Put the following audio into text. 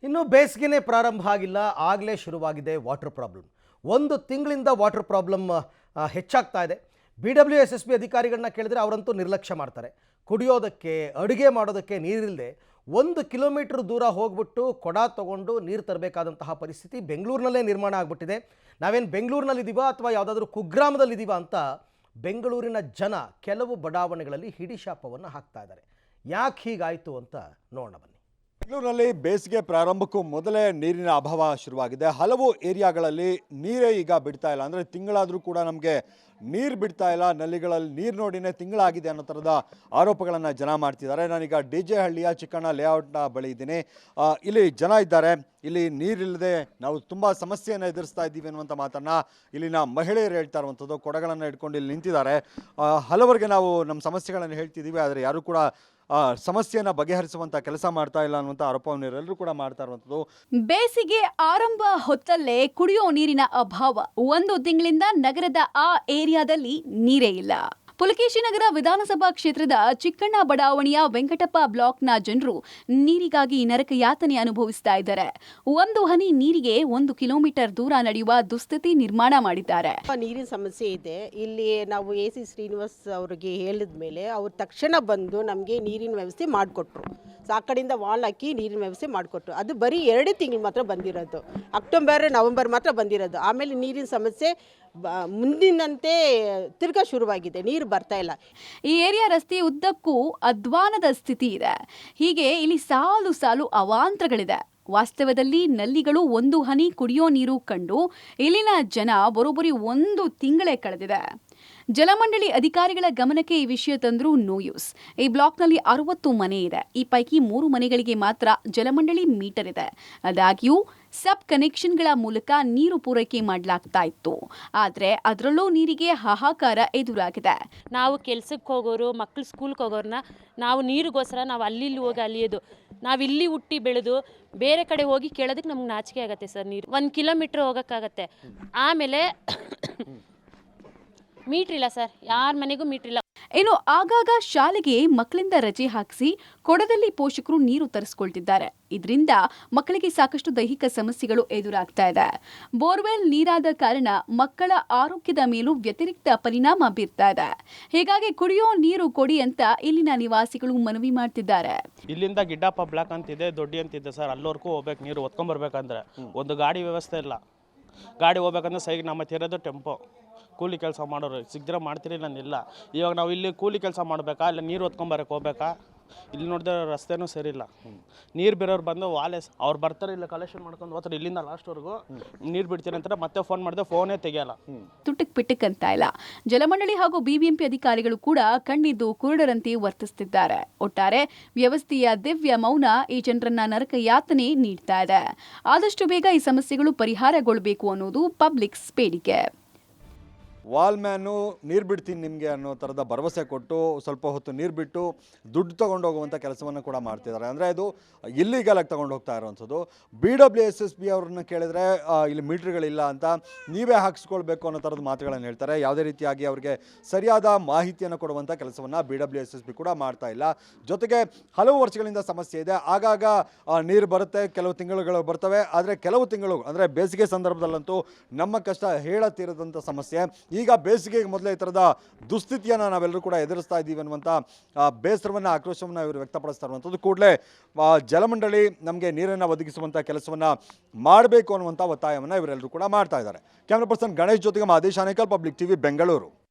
ಇನ್ನು ಬೇಸಿಗೆನೇ ಪ್ರಾರಂಭ ಆಗಿಲ್ಲ, ಆಗಲೇ ಶುರುವಾಗಿದೆ ವಾಟರ್ ಪ್ರಾಬ್ಲಮ್. ಒಂದು ತಿಂಗಳಿಂದ ವಾಟರ್ ಪ್ರಾಬ್ಲಮ್ ಹೆಚ್ಚಾಗ್ತಾ ಇದೆ. BWSSB ಅಧಿಕಾರಿಗಳನ್ನ ಕೇಳಿದ್ರೆ ಅವರಂತೂ ನಿರ್ಲಕ್ಷ್ಯ ಮಾಡ್ತಾರೆ. ಕುಡಿಯೋದಕ್ಕೆ, ಅಡುಗೆ ಮಾಡೋದಕ್ಕೆ ನೀರಿಲ್ಲದೆ 1 ಕಿಲೋಮೀಟರ್ ದೂರ ಹೋಗ್ಬಿಟ್ಟು ಕೊಡ ತಗೊಂಡು ನೀರು ತರಬೇಕಾದಂತಹ ಪರಿಸ್ಥಿತಿ ಬೆಂಗಳೂರಿನಲ್ಲೇ ನಿರ್ಮಾಣ ಆಗಿಬಿಟ್ಟಿದೆ. ನಾವೇನು ಬೆಂಗಳೂರಿನಲ್ಲಿದ್ದೀವಾ ಅಥವಾ ಯಾವುದಾದ್ರೂ ಕುಗ್ರಾಮದಲ್ಲಿದ್ದೀವಾ ಅಂತ ಬೆಂಗಳೂರಿನ ಜನ ಕೆಲವು ಬಡಾವಣೆಗಳಲ್ಲಿ ಹಿಡಿಶಾಪವನ್ನು ಹಾಕ್ತಾ ಇದ್ದಾರೆ. ಯಾಕೆ ಹೀಗಾಯಿತು ಅಂತ ನೋಡೋಣ ಬನ್ನಿ. ಬೆಂಗಳೂರಿನಲ್ಲಿ ಬೇಸಿಗೆ ಪ್ರಾರಂಭಕ್ಕೂ ಮೊದಲೇ ನೀರಿನ ಅಭಾವ ಶುರುವಾಗಿದೆ. ಹಲವು ಏರಿಯಾಗಳಲ್ಲಿ ನೀರೇ ಈಗ ಬಿಡ್ತಾ ಇಲ್ಲ. ಅಂದರೆ ತಿಂಗಳಾದರೂ ಕೂಡ ನಮಗೆ ನೀರು ಬಿಡ್ತಾ ಇಲ್ಲ, ನಲ್ಲಿಗಳಲ್ಲಿ ನೀರು ನೋಡಿನೇ ತಿಂಗಳಾಗಿದೆ ಅನ್ನೋ ಥರದ ಆರೋಪಗಳನ್ನು ಜನ ಮಾಡ್ತಿದ್ದಾರೆ. ನಾನೀಗ DJ ಹಳ್ಳಿಯ ಚಿಕ್ಕಣ್ಣ ಲೇಔಟ್ನ ಬಳಿ ಇದ್ದೀನಿ. ಇಲ್ಲಿ ಜನ ಇದ್ದಾರೆ. ಇಲ್ಲಿ ನೀರಿಲ್ಲದೆ ನಾವು ತುಂಬ ಸಮಸ್ಯೆಯನ್ನು ಎದುರಿಸ್ತಾ ಇದ್ದೀವಿ ಅನ್ನುವಂಥ ಮಾತನ್ನು ಇಲ್ಲಿನ ಮಹಿಳೆಯರು ಹೇಳ್ತಾ ಇರುವಂಥದ್ದು. ಕೊಡಗಳನ್ನು ಇಟ್ಕೊಂಡು ಇಲ್ಲಿ ನಿಂತಿದ್ದಾರೆ. ಹಲವರಿಗೆ ನಾವು ನಮ್ಮ ಸಮಸ್ಯೆಗಳನ್ನು ಹೇಳ್ತಿದ್ದೀವಿ, ಆದರೆ ಯಾರೂ ಕೂಡ ಸಮಸ್ಯೆಯನ್ನು ಬಗೆಹರಿಸುವಂಥ ಕೆಲಸ ಮಾಡ್ತಾ ಇಲ್ಲ ಅನ್ನುವಂಥ ಆರೋಪವನ್ನು ಎಲ್ಲರೂ ಕೂಡ ಮಾಡ್ತಾ ಇರುವಂಥದ್ದು. ಬೇಸಿಗೆ ಆರಂಭ ಹೊತ್ತಲ್ಲೇ ಕುಡಿಯೋ ನೀರಿನ ಅಭಾವ. 1 ತಿಂಗಳಿಂದ ನಗರದ ಆ ಏರಿಯಾದಲ್ಲಿ ನೀರೇ ಇಲ್ಲ. ಪುಲಕೇಶಿನಗರ ವಿಧಾನಸಭಾ ಕ್ಷೇತ್ರದ ಚಿಕ್ಕಣ್ಣ ಬಡಾವಣೆಯ ವೆಂಕಟಪ್ಪ ಬ್ಲಾಕ್ನ ಜನರು ನೀರಿಗಾಗಿ ನರಕ ಯಾತನೆ ಅನುಭವಿಸ್ತಾ ಇದ್ದಾರೆ. 1 ಹನಿ ನೀರಿಗೆ 1 ಕಿಲೋಮೀಟರ್ ದೂರ ನಡೆಯುವ ದುಸ್ಥಿತಿ ನಿರ್ಮಾಣ ಮಾಡಿದ್ದಾರೆ. ನೀರಿನ ಸಮಸ್ಯೆ ಇದೆ. ಇಲ್ಲಿ ನಾವು AC ಶ್ರೀನಿವಾಸ್ ಅವರಿಗೆ ಹೇಳಿದ ಮೇಲೆ ಅವ್ರು ತಕ್ಷಣ ಬಂದು ನಮಗೆ ನೀರಿನ ವ್ಯವಸ್ಥೆ ಮಾಡಿಕೊಟ್ರು. ಆ ಕಡೆಯಿಂದ ವಾಲ್ ಹಾಕಿ ನೀರಿನ ವ್ಯವಸ್ಥೆ ಮಾಡಿಕೊಟ್ರು. ಅದು ಬರೀ 2 ತಿಂಗಳು ಮಾತ್ರ ಬಂದಿರೋದು. ಅಕ್ಟೋಬರ್ ನವೆಂಬರ್ ಮಾತ್ರ ಬಂದಿರೋದು. ಆಮೇಲೆ ನೀರಿನ ಸಮಸ್ಯೆ ಮುಂದಿನಂತೆ ತಿರ್ಗಾ ಶುರುವಾಗಿದೆ. ನೀರು ಬರ್ತಾ ಇಲ್ಲ. ಈ ಏರಿಯಾ ರಸ್ತೆ ಉದ್ದಕ್ಕೂ ಅಧ್ವಾನದ ಸ್ಥಿತಿ ಇದೆ. ಹೀಗೆ ಇಲ್ಲಿ ಸಾಲು ಸಾಲು ಅವಾಂತರಗಳಿದೆ. ವಾಸ್ತವದಲ್ಲಿ ನಲ್ಲಿಗಳು 1 ಹನಿ ಕುಡಿಯೋ ನೀರು ಕಂಡು ಇಲ್ಲಿನ ಜನ ಬರೋಬ್ಬರಿ 1 ತಿಂಗಳೇ ಕಳೆದಿದೆ. ಜಲಮಂಡಳಿ ಅಧಿಕಾರಿಗಳ ಗಮನಕ್ಕೆ ಈ ವಿಷಯ ತಂದರೂ ನೋ ಯೂಸ್. ಈ ಬ್ಲಾಕ್ನಲ್ಲಿ 60 ಮನೆ ಇದೆ. ಈ ಪೈಕಿ 3 ಮನೆಗಳಿಗೆ ಮಾತ್ರ ಜಲಮಂಡಳಿ ಮೀಟರ್ ಇದೆ. ಆದಾಗ್ಯೂ ಸಬ್ ಕನೆಕ್ಷನ್ಗಳ ಮೂಲಕ ನೀರು ಪೂರೈಕೆ ಮಾಡಲಾಗ್ತಾ ಇತ್ತು. ಆದರೆ ಅದರಲ್ಲೂ ನೀರಿಗೆ ಹಾಹಾಕಾರ ಎದುರಾಗಿದೆ. ನಾವು ಕೆಲ್ಸಕ್ಕೆ ಹೋಗೋರು, ಮಕ್ಕಳು ಸ್ಕೂಲ್ಗೆ ಹೋಗೋರನ್ನ ನಾವು ನೀರಿಗೋಸ್ಕರ ನಾವು ಅಲ್ಲಿ ಹೋಗಿ ಅಲಿಯೋದು. ನಾವು ಇಲ್ಲಿ ಹುಟ್ಟಿ ಬೆಳೆದು ಬೇರೆ ಕಡೆ ಹೋಗಿ ಕೇಳೋದಕ್ಕೆ ನಮ್ಗೆ ನಾಚಿಕೆ ಆಗುತ್ತೆ ಸರ್. ನೀರು 1 ಕಿಲೋಮೀಟ್ರ್ ಹೋಗೋಕ್ಕಾಗತ್ತೆ. ಆಮೇಲೆ ಮೀಟ್ರಿಲ್ಲ ಸರ್, ಯಾರ ಮನೆಗೂ ಮೀಟ್ರಿಲ್ಲ. ಇನ್ನು ಆಗಾಗ ಶಾಲೆಗೆ ಮಕ್ಕಳಿಂದ ರಜೆ ಹಾಕಿಸಿ ಕೊಡದಲ್ಲಿ ಪೋಷಕರು ನೀರು ತರಿಸ್ಕೊಳ್ತಿದ್ದಾರೆ. ಇದರಿಂದ ಮಕ್ಕಳಿಗೆ ಸಾಕಷ್ಟು ದೈಹಿಕ ಸಮಸ್ಯೆಗಳು ಎದುರಾಗ್ತಾ ಇದೆ. ಬೋರ್ವೆಲ್ ನೀರಾದ ಕಾರಣ ಮಕ್ಕಳ ಆರೋಗ್ಯದ ಮೇಲೂ ವ್ಯತಿರಿಕ್ತ ಪರಿಣಾಮ ಬೀರ್ತಾ ಇದೆ. ಹೀಗಾಗಿ ಕುಡಿಯೋ ನೀರು ಕೊಡಿ ಅಂತ ಇಲ್ಲಿನ ನಿವಾಸಿಗಳು ಮನವಿ ಮಾಡ್ತಿದ್ದಾರೆ. ಇಲ್ಲಿಂದ ಗಿಡ್ಡಪ್ಪ ಬ್ಲಾಕ್ ಅಂತಿದೆ, ದೊಡ್ಡಿ ಅಂತಿದೆ ಸರ್. ಅಲ್ಲವರೆಗೂ ಹೋಗ್ಬೇಕು, ನೀರು ಹೊತ್ಕೊಂಡ್ಬರ್ಬೇಕಂದ್ರೆ ಒಂದು ಗಾಡಿ ವ್ಯವಸ್ಥೆ ಇಲ್ಲ. ಗಾಡಿ ಹೋಗ್ಬೇಕಂದ್ರೆ ಸೈಡ್ ನಮ್ಮ ಇರೋದು ಟೆಂಪೋ. ಕೂಲಿ ಕೆಲಸ ಮಾಡೋರು ಸಿಗ್ದಿರ ಮಾಡ್ತೀರಿ, ನಾನಿಲ್ಲ. ಇವಾಗ ನಾವು ಇಲ್ಲಿ ಕೂಲಿ ಕೆಲಸ ಮಾಡಬೇಕಾ, ಇಲ್ಲ ನೀರು ಹೊತ್ಕೊಂಬರಕ್ಕೆ ಹೋಗ್ಬೇಕಾ? ಇಲ್ಲಿ ನೋಡಿದ್ರೆ ರಸ್ತೆನೂ ಸರಿ ಇಲ್ಲ. ನೀರು ಬೇರೆಯವ್ರು ಬಂದು ವಾಲೆಸ್ ಅವ್ರು ಬರ್ತಾರೆ, ಇಲ್ಲ ಕಲೆಕ್ಷನ್ ಮಾಡ್ಕೊಂಡು ಹೋಗ್ತಾರೆ. ಇಲ್ಲಿಂದ ಲಾಸ್ಟ್ವರೆಗೂ ನೀರು ಬಿಡ್ತೀನಿ ಅಂತಾರೆ. ಮತ್ತೆ ಫೋನ್ ಮಾಡಿದ್ರೆ ಫೋನೇ ತೆಗಿಯಲ್ಲ. ತುಟಕ್ ಪಿಟಕ್ ಅಂತ ಇಲ್ಲ. ಜಲಮಂಡಳಿ ಹಾಗೂ BBMP ಅಧಿಕಾರಿಗಳು ಕೂಡ ಕಣ್ಣಿದ್ದು ಕುರುಡರಂತೆ ವರ್ತಿಸುತ್ತಿದ್ದಾರೆ. ಒಟ್ಟಾರೆ ವ್ಯವಸ್ಥೆಯ ದಿವ್ಯ ಮೌನ ಈ ಜನರನ್ನ ನರಕ ಯಾತನೆ ನೀಡ್ತಾ ಇದೆ. ಆದಷ್ಟು ಬೇಗ ಈ ಸಮಸ್ಯೆಗಳು ಪರಿಹಾರಗೊಳ್ಳಬೇಕು ಅನ್ನೋದು ಪಬ್ಲಿಕ್ ಬೇಡಿಕೆ. ವಾಲ್ಮ್ಯಾನು ನೀರು ಬಿಡ್ತೀನಿ ನಿಮಗೆ ಅನ್ನೋ ಥರದ ಭರವಸೆ ಕೊಟ್ಟು ಸ್ವಲ್ಪ ಹೊತ್ತು ನೀರು ಬಿಟ್ಟು ದುಡ್ಡು ತೊಗೊಂಡು ಹೋಗುವಂಥ ಕೆಲಸವನ್ನು ಕೂಡ ಮಾಡ್ತಿದ್ದಾರೆ. ಅಂದರೆ ಇದು ಇಲ್ಲಿಗಲಾಗಿ ತೊಗೊಂಡು ಹೋಗ್ತಾ ಇರುವಂಥದ್ದು. BWSSB ಅವ್ರನ್ನ ಕೇಳಿದರೆ ಇಲ್ಲಿ ಮೀಟ್ರ್ಗಳಿಲ್ಲ ಅಂತ, ನೀವೇ ಹಾಕಿಸ್ಕೊಳ್ಬೇಕು ಅನ್ನೋ ಥರದ ಮಾತುಗಳನ್ನು ಹೇಳ್ತಾರೆ. ಯಾವುದೇ ರೀತಿಯಾಗಿ ಅವರಿಗೆ ಸರಿಯಾದ ಮಾಹಿತಿಯನ್ನು ಕೊಡುವಂಥ ಕೆಲಸವನ್ನು BWSSB ಕೂಡ ಮಾಡ್ತಾ ಇಲ್ಲ. ಜೊತೆಗೆ ಹಲವು ವರ್ಷಗಳಿಂದ ಸಮಸ್ಯೆ ಇದೆ. ಆಗಾಗ ನೀರು ಬರುತ್ತೆ, ಕೆಲವು ತಿಂಗಳುಗಳು ಬರ್ತವೆ. ಆದರೆ ಕೆಲವು ತಿಂಗಳು ಅಂದರೆ ಬೇಸಿಗೆ ಸಂದರ್ಭದಲ್ಲಂತೂ ನಮ್ಮ ಕಷ್ಟ ಹೇಳತೀರದಂಥ ಸಮಸ್ಯೆ. ಈಗ ಬೇಸಿಗೆಗೆ ಮೊದಲೇ ಈ ಥರದ ದುಸ್ಥಿತಿಯನ್ನು ನಾವೆಲ್ಲರೂ ಕೂಡ ಎದುರಿಸ್ತಾ ಇದ್ದೀವಿ ಅನ್ನುವಂಥ ಬೇಸರವನ್ನು, ಆಕ್ರೋಶವನ್ನು ಇವರು ವ್ಯಕ್ತಪಡಿಸ್ತಾ ಇರುವಂಥದ್ದು. ಕೂಡಲೇ ಜಲಮಂಡಳಿ ನಮಗೆ ನೀರನ್ನು ಒದಗಿಸುವಂಥ ಕೆಲಸವನ್ನು ಮಾಡಬೇಕು ಅನ್ನುವಂಥ ಒತ್ತಾಯವನ್ನು ಇವರೆಲ್ಲರೂ ಕೂಡ ಮಾಡ್ತಾ ಇದ್ದಾರೆ. ಕ್ಯಾಮ್ರಾ ಪರ್ಸನ್ ಗಣೇಶ್ ಜೊತೆಗೆ ಮಹದೇಶ್ ಆನೇಕಲ್, ಪಬ್ಲಿಕ್ TV, ಬೆಂಗಳೂರು.